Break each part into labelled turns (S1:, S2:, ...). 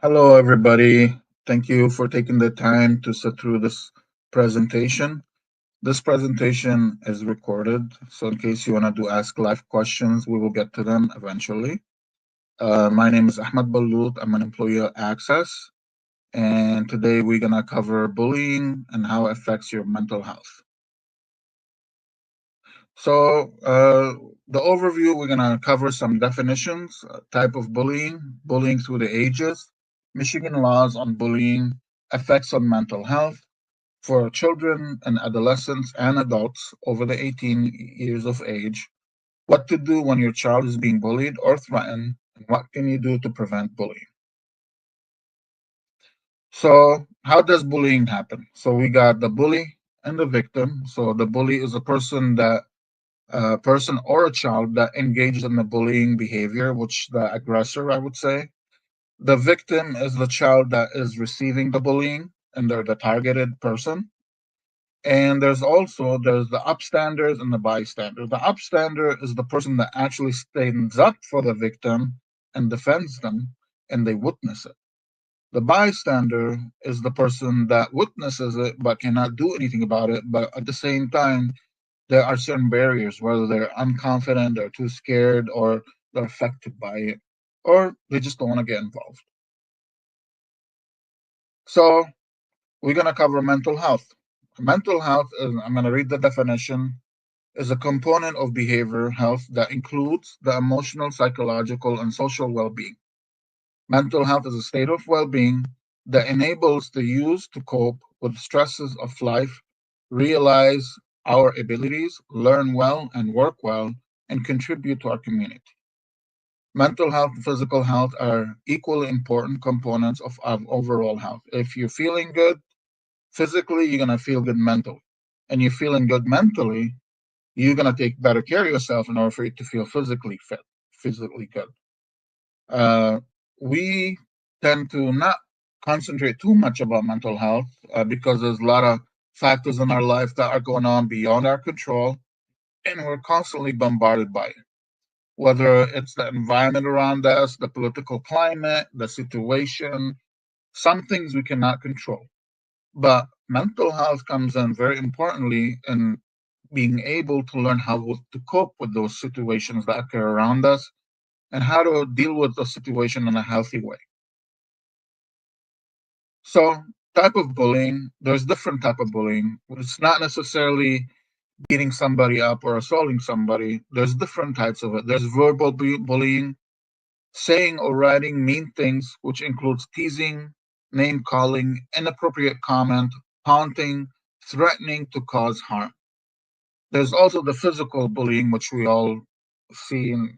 S1: Hello, everybody. Thank you for taking the time to sit through this presentation. This presentation is recorded, so in case you want to ask live questions, we will get to them eventually. My name is Ahmed Balut. I'm an employee at Access, and today we're going to cover bullying and how it affects your mental health. The overview, we're going to cover some definitions, type of bullying, bullying through the ages, Michigan laws on bullying, effects on mental health for children and adolescents and adults over the 18 years of age, what to do when your child is being bullied or threatened, and what can you do to prevent bullying. So, how does bullying happen? So, we got the bully and the victim. So, the bully is a person or a child that engaged in the bullying behavior, which the aggressor, I would say. The victim is the child that is receiving the bullying, and they're the targeted person. And there's the upstanders and the bystander. The upstander is the person that actually stands up for the victim and defends them, and they witness it. The bystander is the person that witnesses it but cannot do anything about it. But at the same time, there are certain barriers, whether they're unconfident, they're too scared, or they're affected by it, or they just don't want to get involved. So we're going to cover mental health. Mental health, I'm going to read the definition, is a component of behavior health that includes the emotional, psychological, and social well being. Mental health is a state of well being that enables the use to cope with stresses of life, realize our abilities, learn well and work well, and contribute to our community. Mental health and physical health are equally important components of overall health. If you're feeling good physically, you're going to feel good mentally. And you're feeling good mentally, you're going to take better care of yourself in order for you to feel physically fit, physically good. Uh, we tend to not concentrate too much about mental health because there's a lot of factors in our life that are going on beyond our control, and we're constantly bombarded by it. Whether it's the environment around us, the political climate, the situation, some things we cannot control. But mental health comes in very importantly in being able to learn how to cope with those situations that occur around us and how to deal with the situation in a healthy way. So, type of bullying, there's different type of bullying. It's not necessarily beating somebody up or assaulting somebody. There's different types of it. There's verbal bullying, saying or writing mean things, which includes teasing, name calling, inappropriate comment, taunting, threatening to cause harm. There's also the physical bullying, which we all see and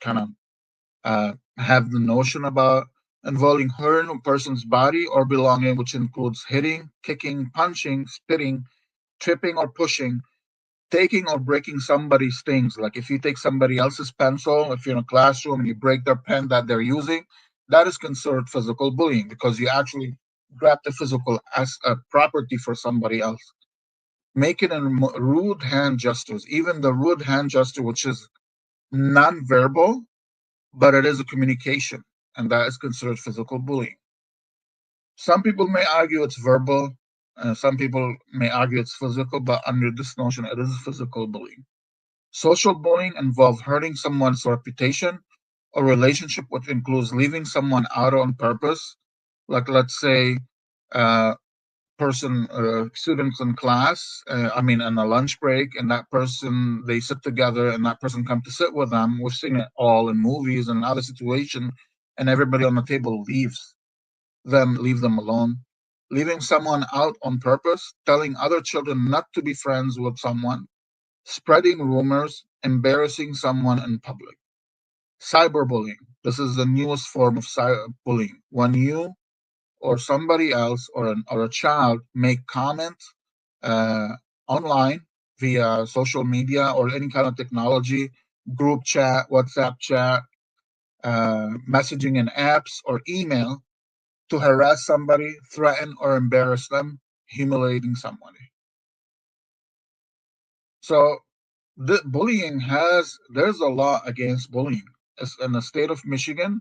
S1: kind of have the notion about, involving hurting a person's body or belonging, which includes hitting, kicking, punching, spitting, tripping or pushing, taking or breaking somebody's things. Like if you take somebody else's pencil, if you're in a classroom and you break their pen that they're using, that is considered physical bullying because you actually grab the physical as a property for somebody else. Making a rude hand gestures, even the rude hand gesture, which is non-verbal, but it is a communication, and that is considered physical bullying. Some people may argue it's verbal, some people may argue it's physical, but under this notion, it is physical bullying. Social bullying involves hurting someone's reputation or relationship, which includes leaving someone out on purpose. Like, let's say, uh, students in class, in a lunch break, and that person, they sit together and that person come to sit with them. We've seen it all in movies and other situations, and everybody on the table leave them alone. Leaving someone out on purpose, telling other children not to be friends with someone, spreading rumors, embarrassing someone in public. Cyberbullying. This is the newest form of cyberbullying. When you or somebody else or a child make comments uh, online via social media or any kind of technology, group chat, WhatsApp chat, messaging in apps, or email to harass somebody, threaten or embarrass them, humiliating somebody. So there's a law against bullying. It's in the state of Michigan.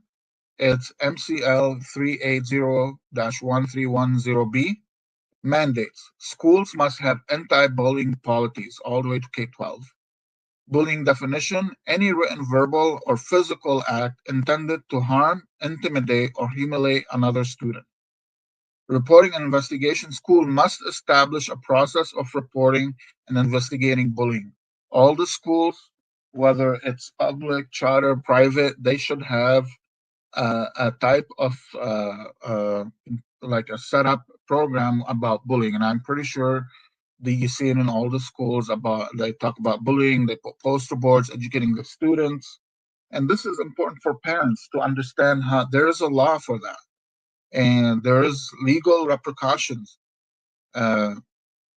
S1: It's MCL 380-1310B. Mandates. Schools must have anti-bullying policies all the way to K-12. Bullying definition: any written, verbal, or physical act intended to harm, intimidate, or humiliate another student. Reporting and investigation: school must establish a process of reporting and investigating bullying. All the schools, whether it's public, charter, private, they should have a type of like a setup program about bullying. And I'm pretty sure that you see it in all the schools about they talk about bullying, they put poster boards educating the students. And this is important for parents to understand how there is a law for that and there is legal repercussions. Uh,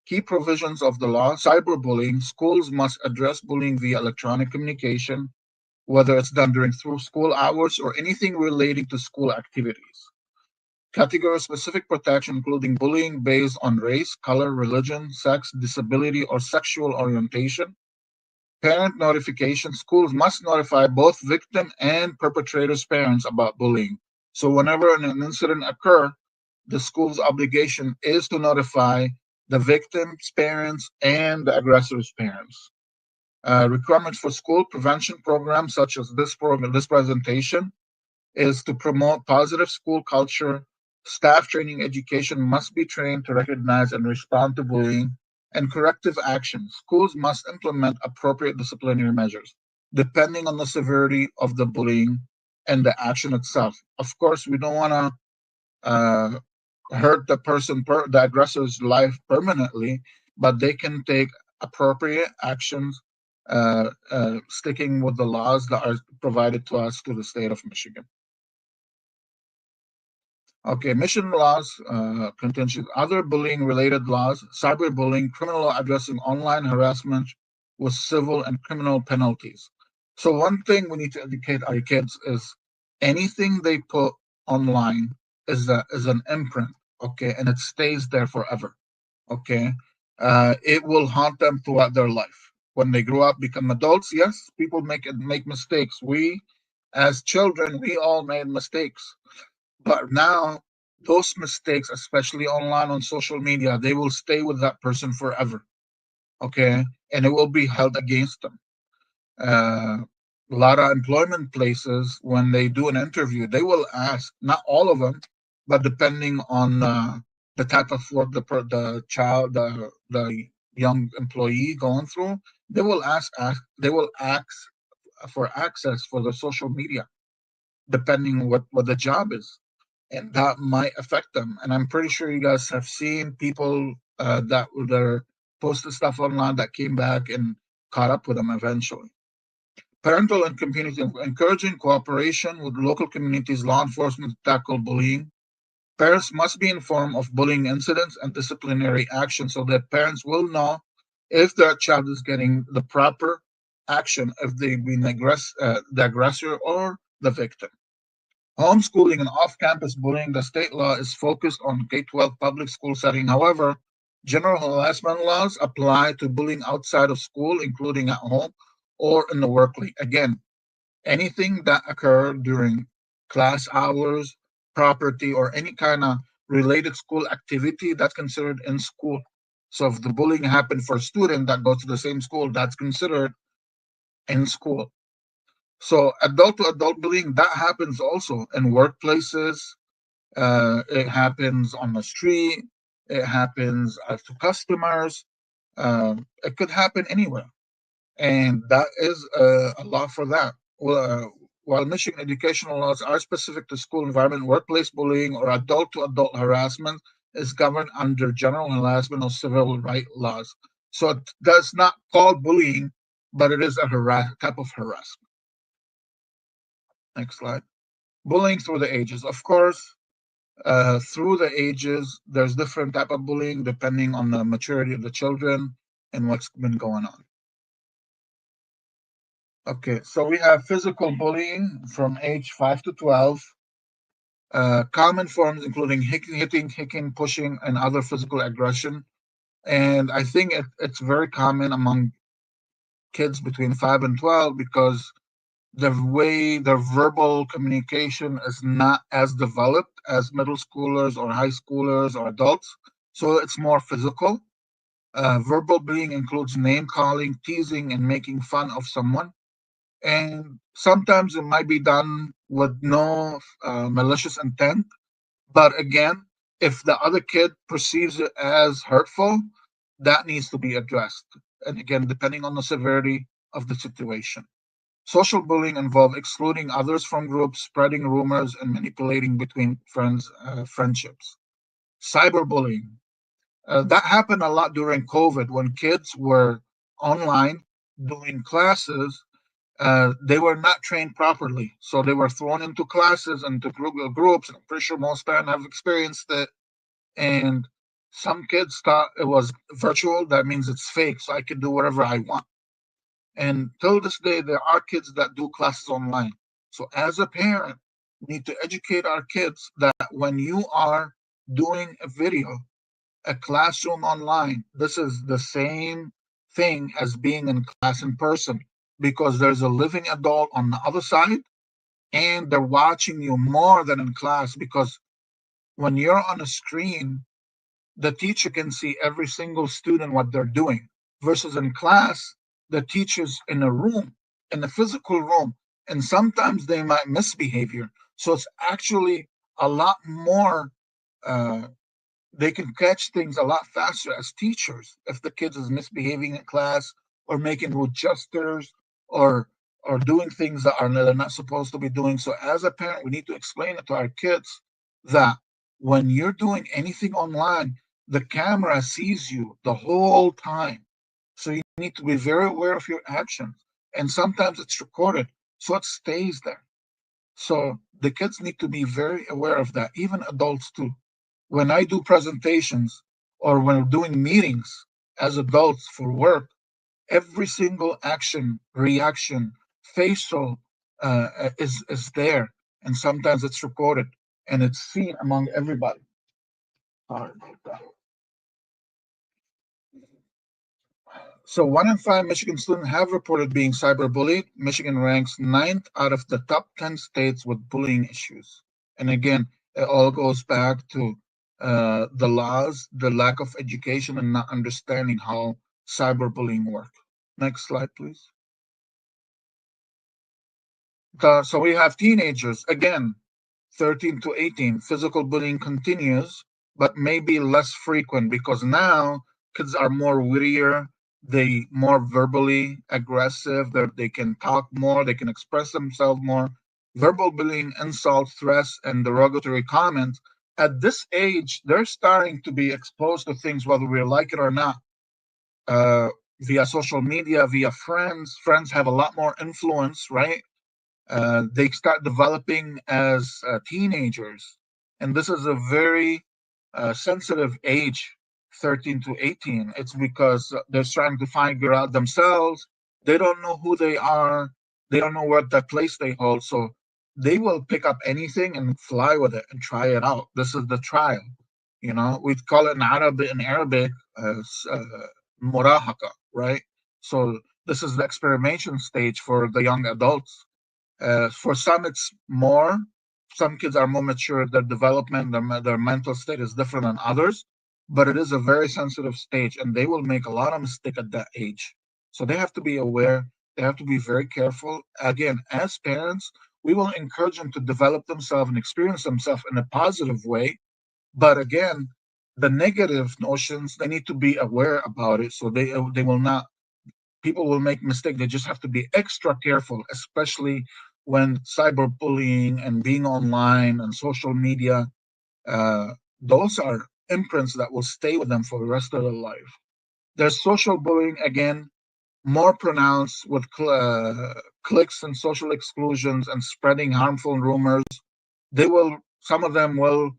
S1: Key provisions of the law: cyberbullying. Schools must address bullying via electronic communication, whether it's done during through school hours or anything relating to school activities. Category specific protection, including bullying based on race, color, religion, sex, disability, or sexual orientation. Parent notification: schools must notify both victim and perpetrator's parents about bullying. So whenever an incident occurs, the school's obligation is to notify the victim's parents and the aggressor's parents. Requirements for school prevention programs such as this program, this presentation, is to promote positive school culture. Staff training education must be trained to recognize and respond to bullying and corrective action. Schools must implement appropriate disciplinary measures depending on the severity of the bullying and the action itself. Of course, we don't want to uh, hurt the aggressor's life permanently, but they can take appropriate actions, sticking with the laws that are provided to us to the state of Michigan. Okay, mission laws, contention, other bullying related laws, cyberbullying, criminal law addressing online harassment with civil and criminal penalties. So one thing we need to educate our kids is anything they put online is an imprint, okay, and it stays there forever, okay. It will haunt them throughout their life. When they grow up, become adults, yes, people make mistakes. We, as children, we all made mistakes, but now, those mistakes, especially online on social media, they will stay with that person forever. Okay. And it will be held against them. Uh, a lot of employment places, when they do an interview, they will ask, not all of them, but depending on the type of work the young employee going through, they will ask for access for the social media, depending on what the job is, and that might affect them. And I'm pretty sure you guys have seen people that were posted stuff online that came back and caught up with them eventually. Parental and community: encouraging cooperation with local communities, law enforcement to tackle bullying. Parents must be informed of bullying incidents and disciplinary action so that parents will know if their child is getting the proper action, if they've been the aggressor or the victim. Homeschooling and off-campus bullying: the state law is focused on K-12 public school setting. However, general harassment laws apply to bullying outside of school, including at home or in the workplace. Again, anything that occurred during class hours, property, or any kind of related school activity, that's considered in school. So if the bullying happened for a student that goes to the same school, that's considered in school. So adult to adult bullying, that happens also in workplaces. It happens on the street. It happens to customers. It could happen anywhere, and that is a law for that. Well, while Michigan educational laws are specific to school environment, workplace bullying or adult to adult harassment is governed under general harassment or civil right laws. So it does not call bullying, but it is a type of harassment. Next slide. Bullying through the ages. Of course, through the ages, there's different type of bullying depending on the maturity of the children and what's been going on. Okay, so we have physical bullying from age 5 to 12. Common forms including hitting, pushing, and other physical aggression. And I think it's very common among kids between 5 and 12 because the way their verbal communication is not as developed as middle schoolers or high schoolers or adults. So it's more physical. Verbal bullying includes name calling, teasing, and making fun of someone. And sometimes it might be done with no malicious intent. But again, if the other kid perceives it as hurtful, that needs to be addressed. And again, depending on the severity of the situation. Social bullying involves excluding others from groups, spreading rumors, and manipulating between friendships. Cyberbullying. That happened a lot during COVID when kids were online doing classes. They were not trained properly. So they were thrown into classes, into groups. I'm pretty sure most parents have experienced it. And some kids thought it was virtual. That means it's fake. So I can do whatever I want. And till this day, there are kids that do classes online. So as a parent, we need to educate our kids that when you are doing a video, a classroom online, this is the same thing as being in class in person because there's a living adult on the other side and they're watching you more than in class because when you're on a screen, the teacher can see every single student what they're doing versus in class the teacher's in a room, in a physical room, and sometimes they might misbehavior, so it's actually a lot more uh, they can catch things a lot faster as teachers if the kids is misbehaving in class or making rude gestures or or doing things that are they're not supposed to be doing. So as a parent, we need to explain it to our kids that when you're doing anything online, the camera sees you the whole time. So you need to be very aware of your actions. And sometimes it's recorded, so it stays there. So the kids need to be very aware of that, even adults too. When I do presentations or when we're doing meetings as adults for work, every single action, reaction, facial is there, and sometimes it's recorded and it's seen among everybody. Sorry about that. So 1 in 5 Michigan students have reported being cyberbullied. Michigan ranks ninth out of the top 10 states with bullying issues. And again, it all goes back to the laws, the lack of education, and not understanding how cyberbullying works. Next slide, please. So we have teenagers, again, 13 to 18. Physical bullying continues, but maybe less frequent because now kids are more wittier, they more verbally aggressive, they can talk more, they can express themselves more. Verbal bullying, insults, threats, and derogatory comments. At this age, they're starting to be exposed to things whether we like it or not. Uh, Via social media, via friends. Friends have a lot more influence, right? They start developing as teenagers. And this is a very sensitive age, 13 to 18. It's because they're trying to figure out themselves. They don't know who they are, they don't know what that place they hold. So they will pick up anything and fly with it and try it out. This is the trial. You know, we call it in Arabic murahaka, right? So this is the experimentation stage for the young adults. For some, it's more. Some kids are more mature. Their development, their mental state is different than others, but it is a very sensitive stage, and they will make a lot of mistake at that age. So they have to be aware. They have to be very careful. Again, as parents, we will encourage them to develop themselves and experience themselves in a positive way. But again, the negative notions, they need to be aware about it, so they will not people will make mistakes. They just have to be extra careful, especially when cyberbullying and being online and social media. Uh, those are imprints that will stay with them for the rest of their life. There's social bullying again, more pronounced with clicks and social exclusions and spreading harmful rumors. Some of them will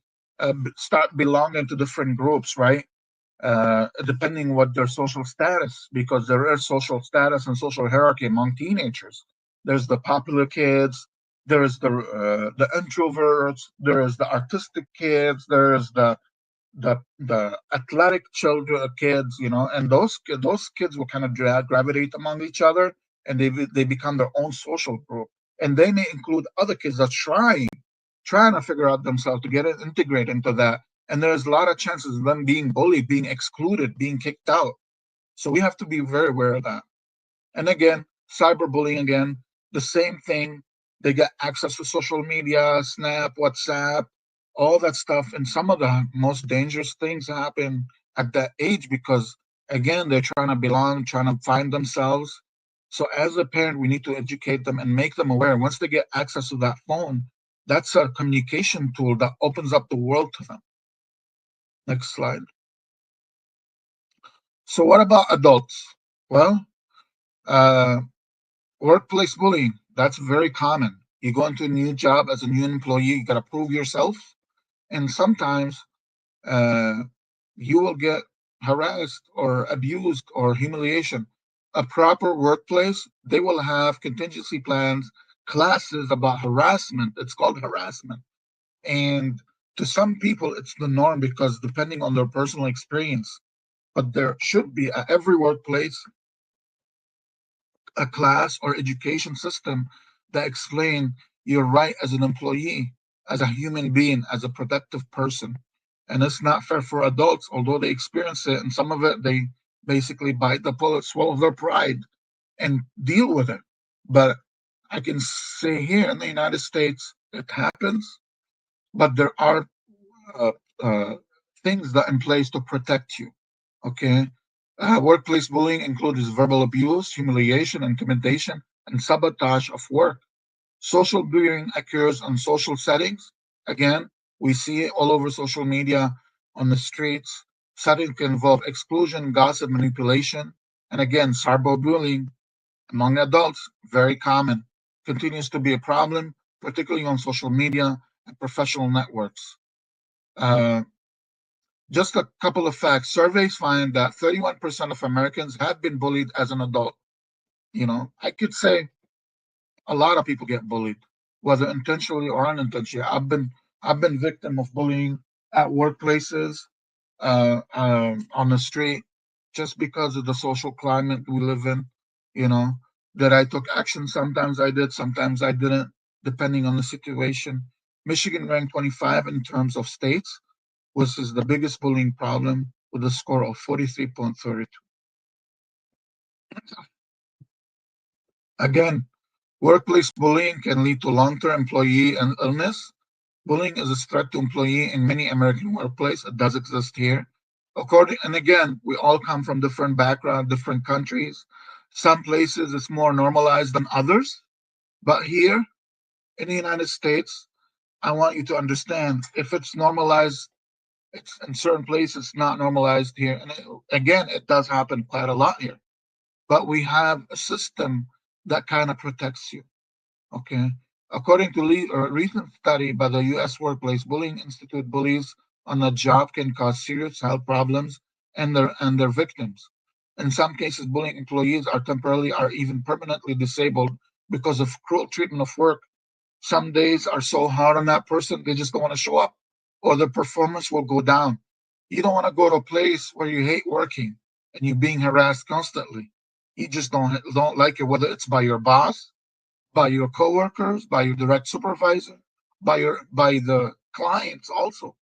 S1: start belonging to different groups, right? Depending what their social status, because there is social status and social hierarchy among teenagers. There's the popular kids, there's the introverts, there's the artistic kids, there's the athletic children kids, and those kids will kind of gravitate among each other, and they become their own social group. And they may include other kids that trying to figure out themselves to get it integrate into that. And there's a lot of chances of them being bullied, being excluded, being kicked out. So we have to be very aware of that. And again, cyberbullying again, the same thing. They get access to social media, Snap, WhatsApp, all that stuff. And some of the most dangerous things happen at that age because, again, they're trying to belong, trying to find themselves. So, as a parent, we need to educate them and make them aware. Once they get access to that phone, that's a communication tool that opens up the world to them. Next slide. So, what about adults? Well, uh, workplace bullying, that's very common. You go into a new job as a new employee, you got to prove yourself. And sometimes uh, you will get harassed or abused or humiliation. A proper workplace, they will have contingency plans, classes about harassment. It's called harassment. And to some people, it's the norm because depending on their personal experience, but there should be at every workplace a class or education system that explain your right as an employee, as a human being, as a productive person. And it's not fair for adults, although they experience it, and some of it they basically bite the bullet, swallow their pride, and deal with it. But I can say here in the United States, it happens, but there are uh, uh, things that in place to protect you. Okay. Workplace bullying includes verbal abuse, humiliation, intimidation, and sabotage of work. Social bullying occurs in social settings. Again, we see it all over social media, on the streets. Settings can involve exclusion, gossip, manipulation, and again, cyberbullying among adults, very common. Continues to be a problem, particularly on social media and professional networks. Uh, just a couple of facts. Surveys find that 31% of Americans have been bullied as an adult. I could say a lot of people get bullied, whether intentionally or unintentionally. I've been victim of bullying at workplaces, on the street, just because of the social climate we live in. You know that I took action. Sometimes I did, sometimes I didn't, depending on the situation. Michigan ranked 25 in terms of states, which is the biggest bullying problem with a score of 43.32. Again, workplace bullying can lead to long-term employee and illness. Bullying is a threat to employee in many American workplaces. It does exist here. And again, we all come from different backgrounds, different countries. Some places it's more normalized than others. But here in the United States, I want you to understand if it's normalized, it's in certain places not normalized here. And again, it does happen quite a lot here. But we have a system that kind of protects you. Okay. According to a recent study by the U.S. Workplace Bullying Institute, bullies on the job can cause serious health problems and their victims. In some cases, bullying employees are temporarily or even permanently disabled because of cruel treatment of work. Some days are so hard on that person, they just don't want to show up, or their performance will go down. You don't want to go to a place where you hate working and you're being harassed constantly. You just don't like it, whether it's by your boss, by your coworkers, by your direct supervisor, by the clients also.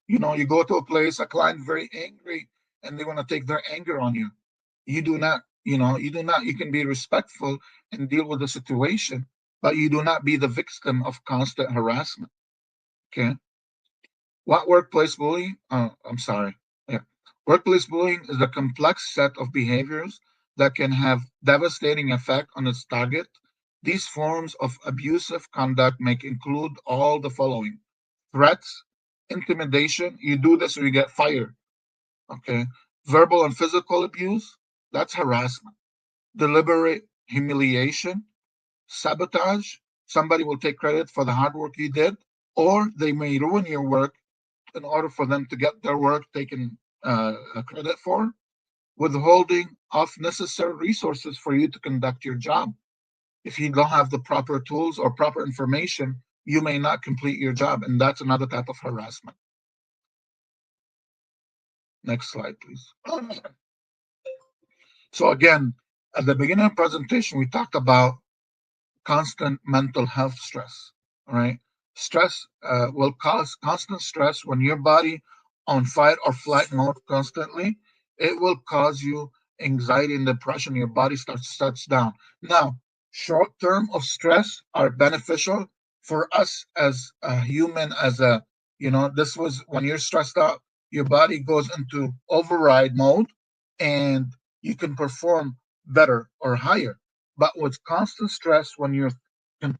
S1: You go to a place, a client very angry, and they want to take their anger on you. You can be respectful and deal with the situation, but you do not be the victim of constant harassment. Okay. What workplace bullying? I'm sorry. Yeah. Workplace bullying is a complex set of behaviors that can have devastating effect on its target. These forms of abusive conduct may include all the following: threats, intimidation, you do this or you get fired. Okay. Verbal and physical abuse, that's harassment. Deliberate humiliation, sabotage, somebody will take credit for the hard work you did, or they may ruin your work in order for them to get their work taken credit for, withholding of necessary resources for you to conduct your job. If you don't have the proper tools or proper information, you may not complete your job, and that's another type of harassment. Next slide, please. So again, at the beginning of the presentation, we talked about constant mental health stress. All right. Stress will cause constant stress when your body on fight or flight mode constantly. It will cause you anxiety and depression. Your body shuts down. Now, short term of stress are beneficial for us as a human, as a, this was when you're stressed out, your body goes into override mode and you can perform better or higher. But with constant stress, when you're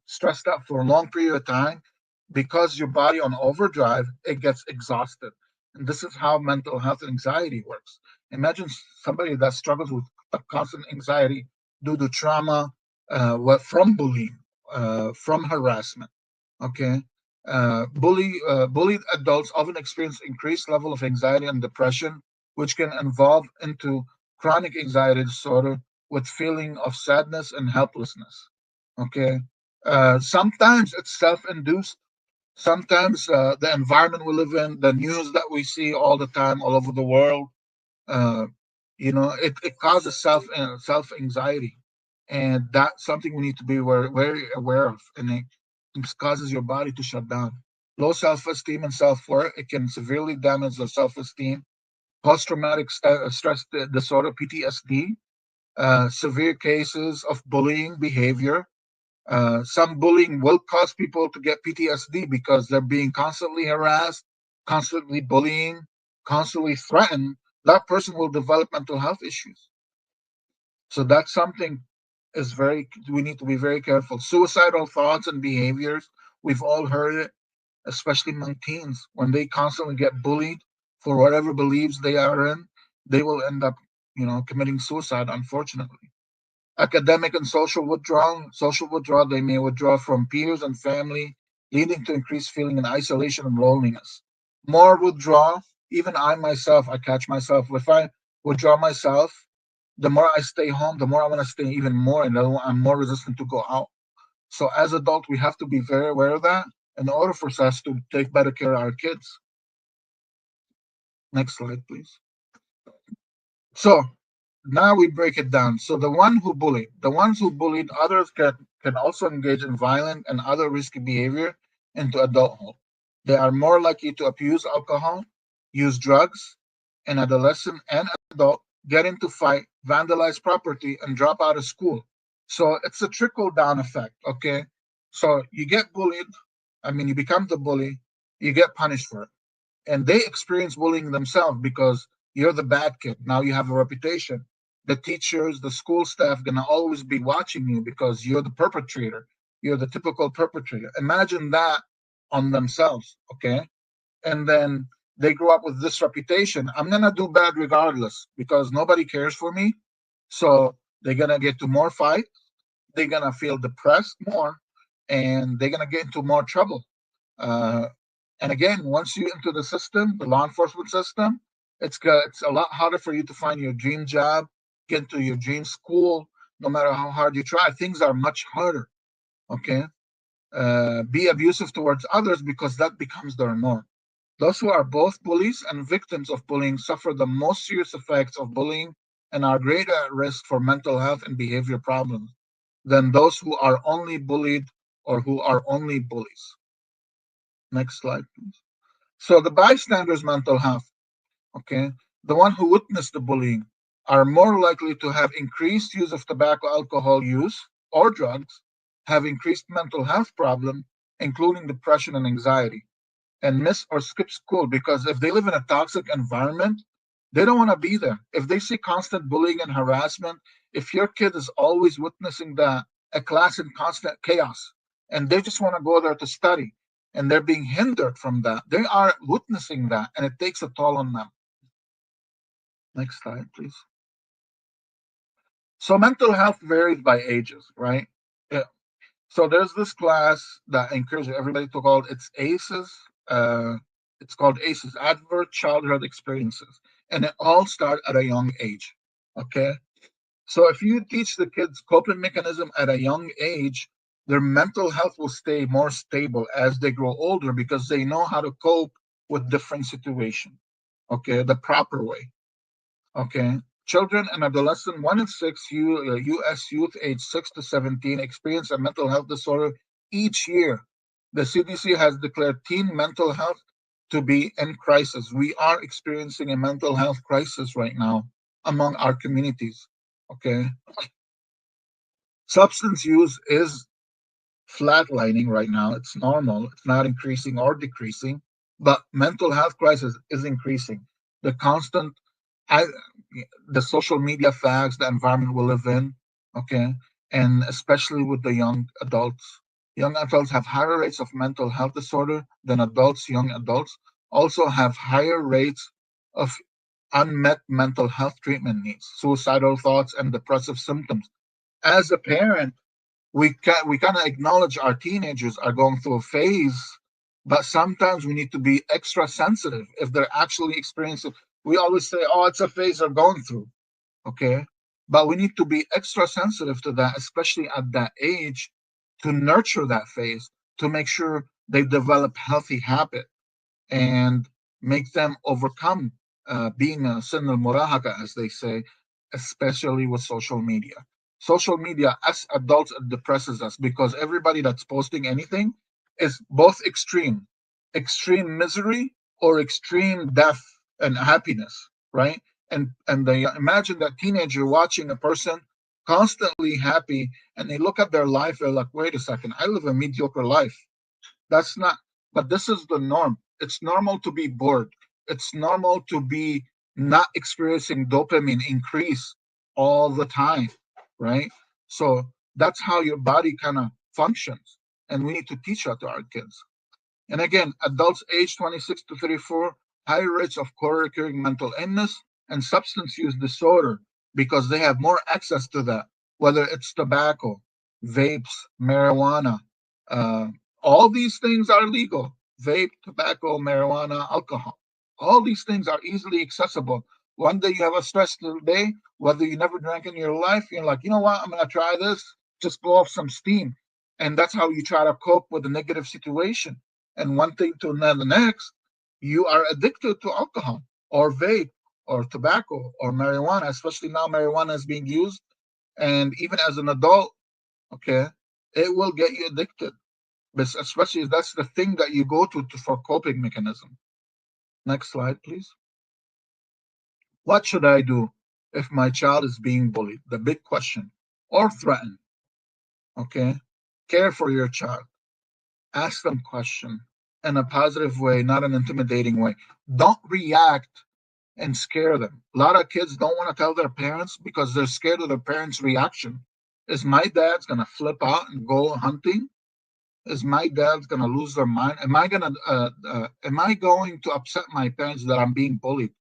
S1: stressed out for a long period of time, because your body on overdrive, it gets exhausted. And this is how mental health and anxiety works. Imagine somebody that struggles with a constant anxiety due to trauma, from bullying, from harassment. Okay. Bullied adults often experience increased level of anxiety and depression, which can evolve into chronic anxiety disorder with feeling of sadness and helplessness. Okay. Sometimes it's self-induced. Sometimes the environment we live in, the news that we see all the time all over the world, uh, it causes self anxiety, and that's something we need to be very aware of, and it causes your body to shut down. Low self-esteem and self-worth, it can severely damage the self-esteem. Post-traumatic stress disorder, PTSD, severe cases of bullying behavior. Some bullying will cause people to get PTSD because they're being constantly harassed, constantly bullying, constantly threatened. That person will develop mental health issues. So that's something is very we need to be very careful. Suicidal thoughts and behaviors, we've all heard it, especially among teens. When they constantly get bullied for whatever beliefs they are in, they will end up, committing suicide, unfortunately. Academic and social withdrawal, they may withdraw from peers and family, leading to increased feeling in isolation and loneliness. More withdrawal, even I myself, I catch myself, if I withdraw myself, the more I stay home, the more I want to stay even more, and I'm more resistant to go out. So as adults, we have to be very aware of that in order for us to take better care of our kids. Next slide, please. So now we break it down. So the ones who bullied others can also engage in violent and other risky behavior into adulthood. They are more likely to abuse alcohol, use drugs, and adolescent and adult get into fight, vandalize property, and drop out of school. So it's a trickle down effect. Okay. So you get bullied, you become the bully, you get punished for it, and they experience bullying themselves because you're the bad kid. Now you have a reputation. The teachers, the school staff gonna always be watching you because you're the perpetrator. You're the typical perpetrator. Imagine that on themselves, okay? And then they grow up with this reputation. I'm gonna do bad regardless because nobody cares for me. So they're gonna get to more fight. They're gonna feel depressed more, and they're gonna get into more trouble. Uh, and again, once you enter the system, the law enforcement system, it's a lot harder for you to find your dream job, get into your dream school. No matter how hard you try, things are much harder. Okay, be abusive towards others because that becomes their norm. Those who are both bullies and victims of bullying suffer the most serious effects of bullying and are greater at risk for mental health and behavior problems than those who are only bullied or who are only bullies. Next slide, please. So the bystander's mental health, okay, the one who witnessed the bullying, are more likely to have increased use of tobacco, alcohol use, or drugs, have increased mental health problems, including depression and anxiety, and miss or skip school because if they live in a toxic environment, they don't want to be there. If they see constant bullying and harassment, if your kid is always witnessing a class in constant chaos, and they just want to go there to study, and they're being hindered from that, they are witnessing that, and it takes a toll on them. Next slide, please. So mental health varies by ages, right? Yeah. So there's this class that I encourage everybody to call it. It's ACEs. It's called ACEs, Adverse Childhood Experiences, and it all start at a young age. Okay, so if you teach the kids coping mechanism at a young age, their mental health will stay more stable as they grow older because they know how to cope with different situations. Okay, the proper way. Okay, Children and adolescents, 1 in 6 U.S. youth aged 6 to 17 experience a mental health disorder each year. The CDC has declared teen mental health to be in crisis. We are experiencing a mental health crisis right now among our communities. Okay. Substance use is flatlining right now. It's normal. It's not increasing or decreasing, but mental health crisis is increasing. The constant, I, the social media facts, the environment we live in, okay, and especially with the young adults. Young adults have higher rates of mental health disorder than adults. Young adults also have higher rates of unmet mental health treatment needs, suicidal thoughts, and depressive symptoms. As a parent, we kind of acknowledge our teenagers are going through a phase, but sometimes we need to be extra sensitive if they're actually experiencing. We always say, "Oh, it's a phase they're going through," okay, but we need to be extra sensitive to that, especially at that age, to nurture that phase, to make sure they develop healthy habits and make them overcome being a sin al murahaka, as they say, especially with social media. Social media, as adults, it depresses us because everybody that's posting anything is both extreme misery or extreme death and happiness, right? And they imagine that teenager watching a person constantly happy, and they look at their life, they're like, wait a second, I live a mediocre life. That's not, but this is the norm. It's normal to be bored. It's normal to be not experiencing dopamine increase all the time, right? So that's how your body kind of functions. And we need to teach that to our kids. And again, adults aged 26 to 34, higher rates of co-recurring mental illness and substance use disorder because they have more access to that, whether it's tobacco, vapes, marijuana. Uh, all these things are legal. Vape, tobacco, marijuana, alcohol. All these things are easily accessible. One day you have a stressful day, whether you never drank in your life, you're like, you know what, I'm going to try this, just blow off some steam. And that's how you try to cope with a negative situation, and one thing to the next, you are addicted to alcohol or vape or tobacco or marijuana, especially now marijuana is being used. And even as an adult, okay, it will get you addicted. But especially if that's the thing that you go to for coping mechanism. Next slide, please. What should I do if my child is being bullied? The big question. Or threatened. Okay. Care for your child. Ask them question in a positive way, not an intimidating way. Don't react and scare them. A lot of kids don't want to tell their parents because they're scared of their parents' reaction. Is my dad's gonna flip out and go hunting? Is my dad's gonna lose their mind? Am I going to upset my parents that I'm being bullied?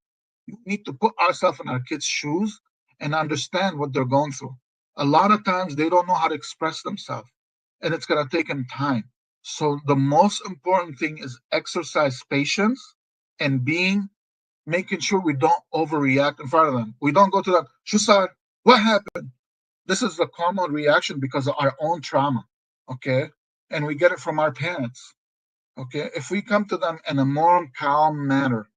S1: You need to put ourselves in our kids' shoes and understand what they're going through. A lot of times they don't know how to express themselves, and it's gonna take them time. So the most important thing is exercise patience and being making sure we don't overreact in front of them. We don't go to them, Shusar, what happened? This is the common reaction because of our own trauma. Okay. And we get it from our parents. Okay. If we come to them in a more calm manner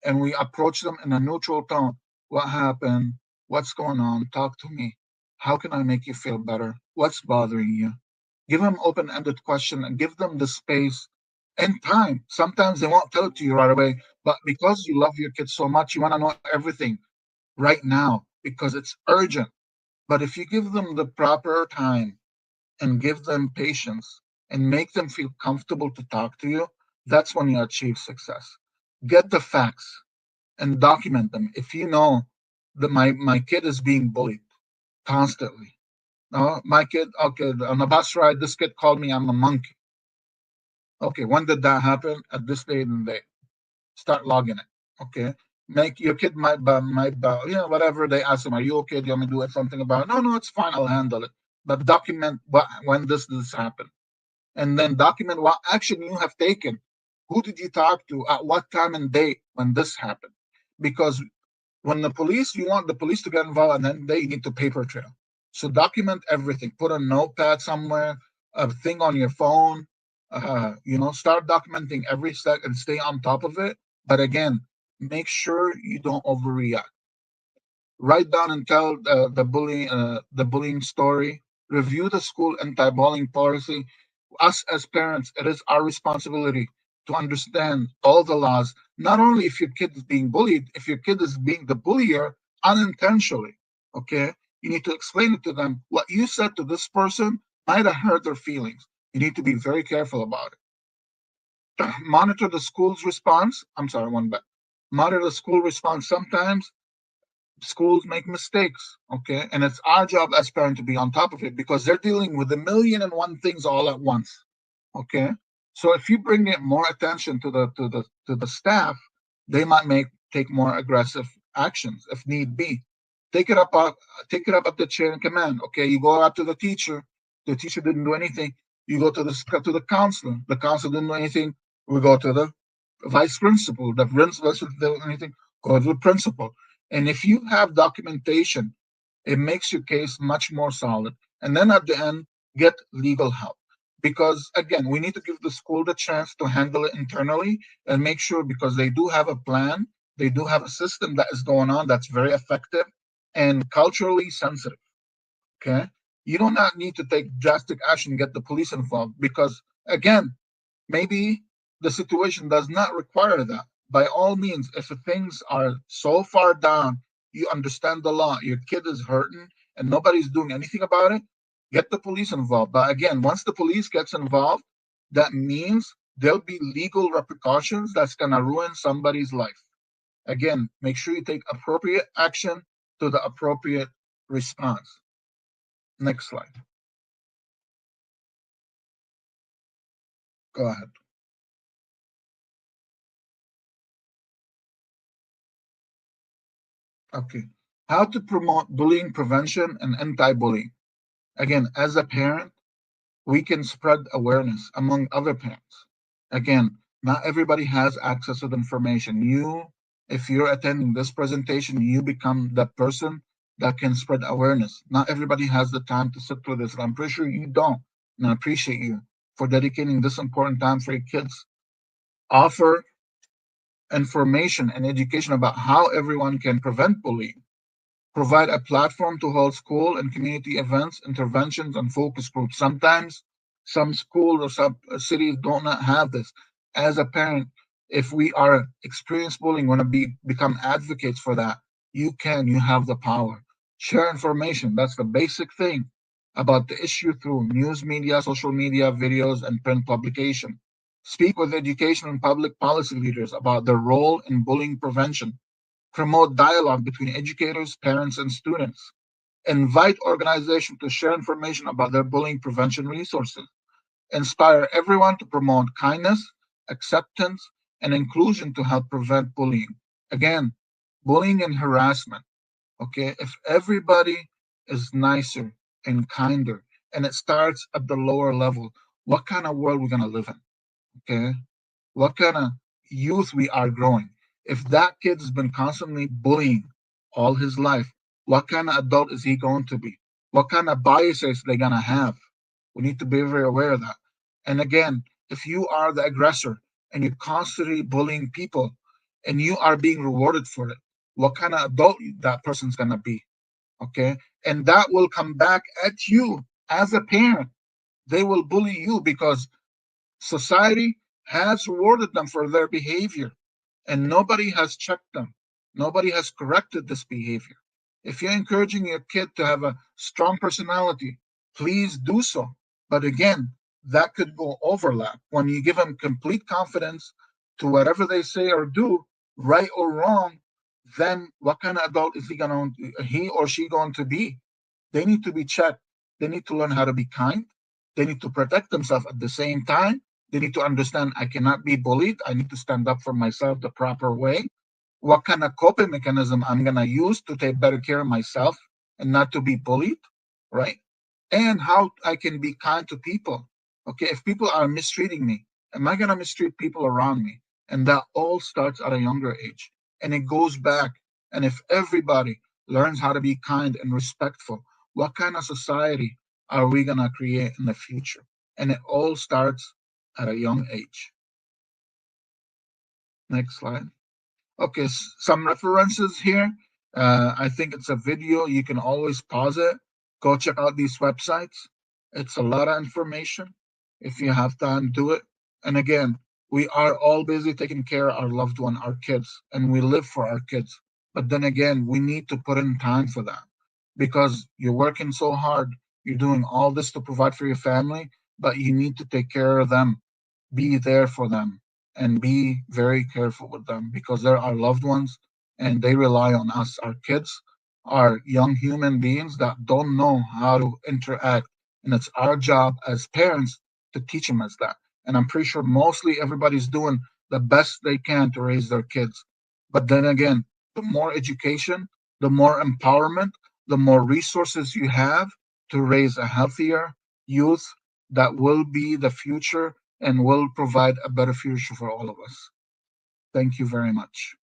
S1: and we approach them in a neutral tone, what happened? What's going on? Talk to me. How can I make you feel better? What's bothering you? Give them open-ended question and give them the space and time. Sometimes they won't tell it to you right away, but because you love your kids so much, you want to know everything right now because it's urgent. But if you give them the proper time and give them patience and make them feel comfortable to talk to you, that's when you achieve success. Get the facts and document them. If you know that my kid is being bullied constantly, no, my kid, okay, on the bus ride, this kid called me I'm a monkey. Okay, when did that happen? At this date and date. Start logging it. Okay. Make your kid whatever they ask them, are you okay? Do you want me to do something about it? No, no, it's fine, I'll handle it. But document when this happened. And then document what action you have taken. Who did you talk to? At what time and date when this happened? Because when you want the police to get involved, and then they need to paper trail. So document everything. Put a notepad somewhere, a thing on your phone. Start documenting every step and stay on top of it. But again, make sure you don't overreact. Write down and tell the bullying story. Review the school anti-bullying policy. Us as parents, it is our responsibility to understand all the laws. Not only if your kid is being bullied, if your kid is being the bullier unintentionally, okay, you need to explain it to them. What you said to this person might have hurt their feelings. You need to be very careful about it. Monitor the school's response. I'm sorry, one back. Monitor the school response. Sometimes schools make mistakes, okay, and it's our job as parents to be on top of it because they're dealing with a million and one things all at once, okay. So if you bring it more attention to the staff, they might make take more aggressive actions if need be. take it up uh, Take it up the chain of command. Okay, you go up to the teacher didn't do anything, you go to the counselor didn't do anything, we go to the vice principal, the principal didn't do anything, go to the principal. And if you have documentation, it makes your case much more solid. And then at the end, get legal help. Because again, we need to give the school the chance to handle it internally and make sure, because they do have a plan, they do have a system that is going on that's very effective and culturally sensitive. Okay. You do not need to take drastic action and get the police involved because, again, maybe the situation does not require that. By all means, if things are so far down, you understand the law, your kid is hurting and nobody's doing anything about it, get the police involved. But again, once the police gets involved, that means there'll be legal repercussions that's going to ruin somebody's life. Again, make sure you take appropriate action to the appropriate response. Next slide. Go ahead. Okay. How to promote bullying prevention and anti-bullying. Again, as a parent, we can spread awareness among other parents. Again, not everybody has access to the information. If you're attending this presentation, you become the person that can spread awareness. Not everybody has the time to sit through this, and I'm pretty sure you don't. And I appreciate you for dedicating this important time for your kids. Offer information and education about how everyone can prevent bullying. Provide a platform to hold school and community events, interventions, and focus groups. Sometimes some schools or some cities do not have this. As a parent, if we are experienced bullying, want to become advocates for that, you have the power. Share information. That's the basic thing about the issue through news media, social media, videos, and print publication. Speak with education and public policy leaders about their role in bullying prevention. Promote dialogue between educators, parents, and students. Invite organizations to share information about their bullying prevention resources. Inspire everyone to promote kindness, acceptance, and inclusion to help prevent bullying. Again, bullying and harassment. Okay, if everybody is nicer and kinder, and it starts at the lower level, what kind of world we're gonna live in? Okay, what kind of youth we are growing. If that kid has been constantly bullying all his life, what kind of adult is he going to be? What kind of biases they gonna have? We need to be very aware of that. And again, if you are the aggressor and you're constantly bullying people and you are being rewarded for it, what kind of adult that person's gonna be? Okay, and that will come back at you as a parent. They will bully you because society has rewarded them for their behavior, and nobody has checked them. Nobody has corrected this behavior. If you're encouraging your kid to have a strong personality, please do so. But again, that could go overlap. When you give them complete confidence to whatever they say or do, right or wrong, then what kind of adult is he or she going to be? They need to be checked. They need to learn how to be kind. They need to protect themselves at the same time. They need to understand I cannot be bullied. I need to stand up for myself the proper way. What kind of coping mechanism I'm going to use to take better care of myself and not to be bullied, right? And how I can be kind to people. Okay, if people are mistreating me, am I going to mistreat people around me? And that all starts at a younger age. And it goes back. And if everybody learns how to be kind and respectful, what kind of society are we going to create in the future? And it all starts at a young age. Next slide. Okay, some references here. I think it's a video. You can always pause it. Go check out these websites. It's a lot of information. If you have time, do it. And again, we are all busy taking care of our loved one, our kids, and we live for our kids. But then again, we need to put in time for that because you're working so hard. You're doing all this to provide for your family, but you need to take care of them, be there for them, and be very careful with them because they're our loved ones and they rely on us. Our kids are young human beings that don't know how to interact, and it's our job as parents to teach them as that. And I'm pretty sure mostly everybody's doing the best they can to raise their kids. But then again, the more education, the more empowerment, the more resources you have to raise a healthier youth that will be the future and will provide a better future for all of us. Thank you very much.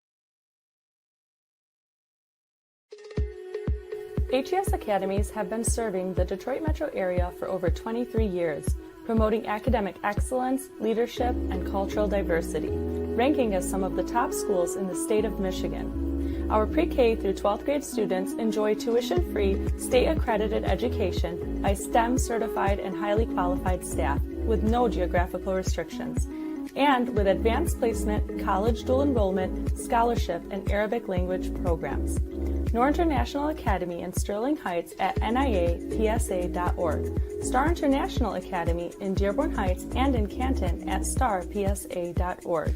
S2: HES Academies have been serving the Detroit metro area for over 23 years, promoting academic excellence, leadership, and cultural diversity, ranking as some of the top schools in the state of Michigan. Our pre-K through 12th grade students enjoy tuition-free, state-accredited education by STEM-certified and highly qualified staff with no geographical restrictions, and with advanced placement, college dual enrollment, scholarship, and Arabic language programs. Noor International Academy in Sterling Heights at niapsa.org, Star International Academy in Dearborn Heights and in Canton at starpsa.org,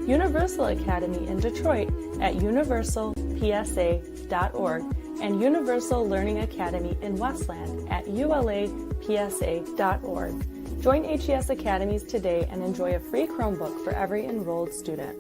S2: Universal Academy in Detroit at universalpsa.org, and Universal Learning Academy in Westland at ulapsa.org. Join HES Academies today and enjoy a free Chromebook for every enrolled student.